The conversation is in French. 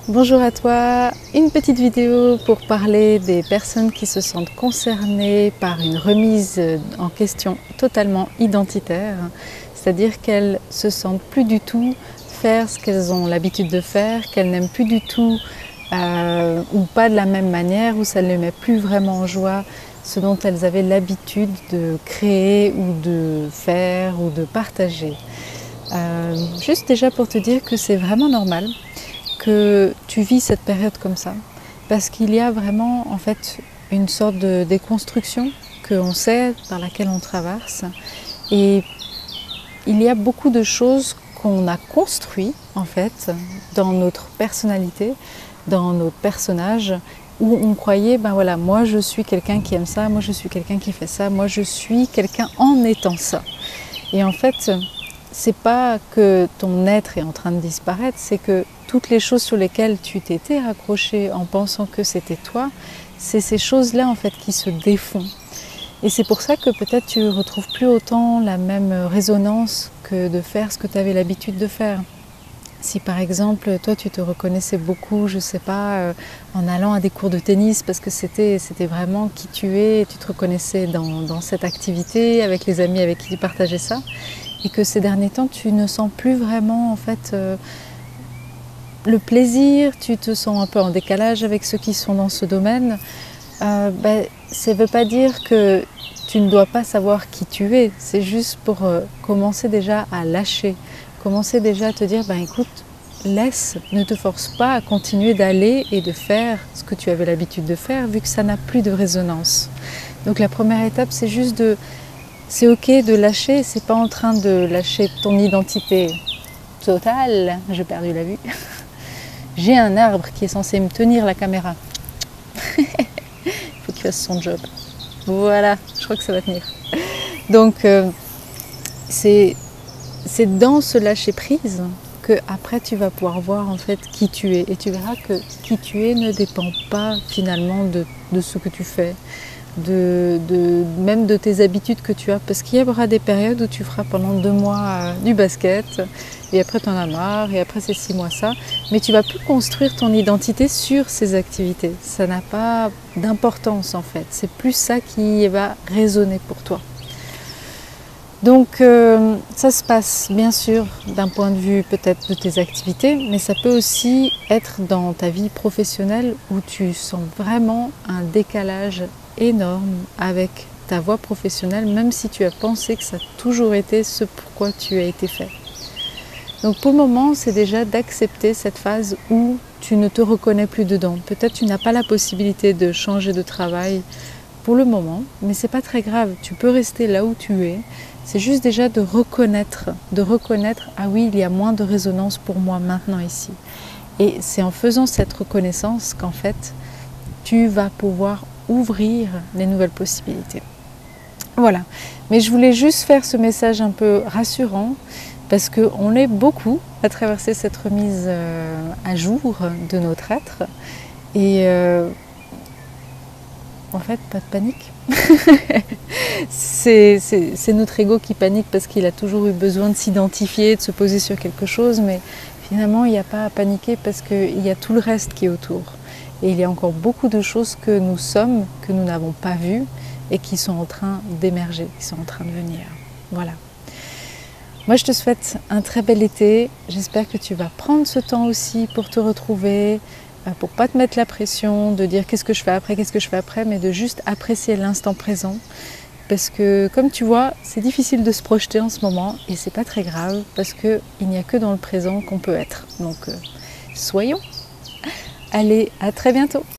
Bonjour à toi, une petite vidéo pour parler des personnes qui se sentent concernées par une remise en question totalement identitaire, c'est-à-dire qu'elles se sentent plus du tout faire ce qu'elles ont l'habitude de faire, qu'elles n'aiment plus du tout ou pas de la même manière, ou ça ne les met plus vraiment en joie ce dont elles avaient l'habitude de créer ou de faire ou de partager. Juste déjà pour te dire que c'est vraiment normal que tu vis cette période comme ça, parce qu'il y a vraiment en fait une sorte de déconstruction qu'on sait par laquelle on traverse, et il y a beaucoup de choses qu'on a construit en fait dans notre personnalité, dans notre personnage, où on croyait ben voilà, moi je suis quelqu'un qui aime ça, moi je suis quelqu'un qui fait ça, moi je suis quelqu'un en étant ça. Et en fait, c'est pas que ton être est en train de disparaître, c'est que toutes les choses sur lesquelles tu t'étais raccroché en pensant que c'était toi, c'est ces choses-là en fait qui se défont. Et c'est pour ça que peut-être tu ne retrouves plus autant la même résonance que de faire ce que tu avais l'habitude de faire. Si par exemple, toi tu te reconnaissais beaucoup, je sais pas, en allant à des cours de tennis parce que c'était vraiment qui tu es, tu te reconnaissais dans cette activité avec les amis avec qui tu partageais ça, et que ces derniers temps tu ne sens plus vraiment en fait le plaisir, tu te sens un peu en décalage avec ceux qui sont dans ce domaine, ça ne veut pas dire que tu ne dois pas savoir qui tu es, c'est juste pour commencer déjà à lâcher, commencer déjà à te dire, écoute, laisse, ne te force pas à continuer d'aller et de faire ce que tu avais l'habitude de faire, vu que ça n'a plus de résonance. Donc la première étape, c'est juste c'est ok de lâcher, c'est pas en train de lâcher ton identité totale, j'ai perdu la vue. J'ai un arbre qui est censé me tenir la caméra. Il faut qu'il fasse son job. Voilà, je crois que ça va tenir. Donc, c'est dans ce lâcher prise que après tu vas pouvoir voir en fait qui tu es. Et tu verras que qui tu es ne dépend pas finalement de ce que tu fais, même de tes habitudes que tu as. Parce qu'il y aura des périodes où tu feras pendant 2 mois du basket, et après tu en as marre, et après c'est 6 mois ça. Mais tu vas plus construire ton identité sur ces activités. Ça n'a pas d'importance en fait. C'est plus ça qui va résonner pour toi. Donc ça se passe bien sûr d'un point de vue peut-être de tes activités, mais ça peut aussi être dans ta vie professionnelle où tu sens vraiment un décalage énorme avec ta voie professionnelle, même si tu as pensé que ça a toujours été ce pourquoi tu as été fait. Donc pour le moment, c'est déjà d'accepter cette phase où tu ne te reconnais plus dedans. Peut-être tu n'as pas la possibilité de changer de travail pour le moment, mais c'est pas très grave, tu peux rester là où tu es. C'est juste déjà de reconnaître, ah oui, il y a moins de résonance pour moi maintenant ici. Et c'est en faisant cette reconnaissance qu'en fait, tu vas pouvoir ouvrir les nouvelles possibilités. Voilà, mais je voulais juste faire ce message un peu rassurant, parce qu'on est beaucoup à traverser cette remise à jour de notre être. Et en fait, pas de panique. C'est notre ego qui panique parce qu'il a toujours eu besoin de s'identifier, de se poser sur quelque chose, mais finalement il n'y a pas à paniquer parce qu'il y a tout le reste qui est autour. Et il y a encore beaucoup de choses que nous sommes, que nous n'avons pas vues et qui sont en train d'émerger, qui sont en train de venir. Voilà. Moi je te souhaite un très bel été, j'espère que tu vas prendre ce temps aussi pour te retrouver, pour pas te mettre la pression de dire qu'est-ce que je fais après, mais de juste apprécier l'instant présent. Parce que comme tu vois, c'est difficile de se projeter en ce moment et c'est pas très grave parce qu'il n'y a que dans le présent qu'on peut être. Donc soyons. Allez, à très bientôt.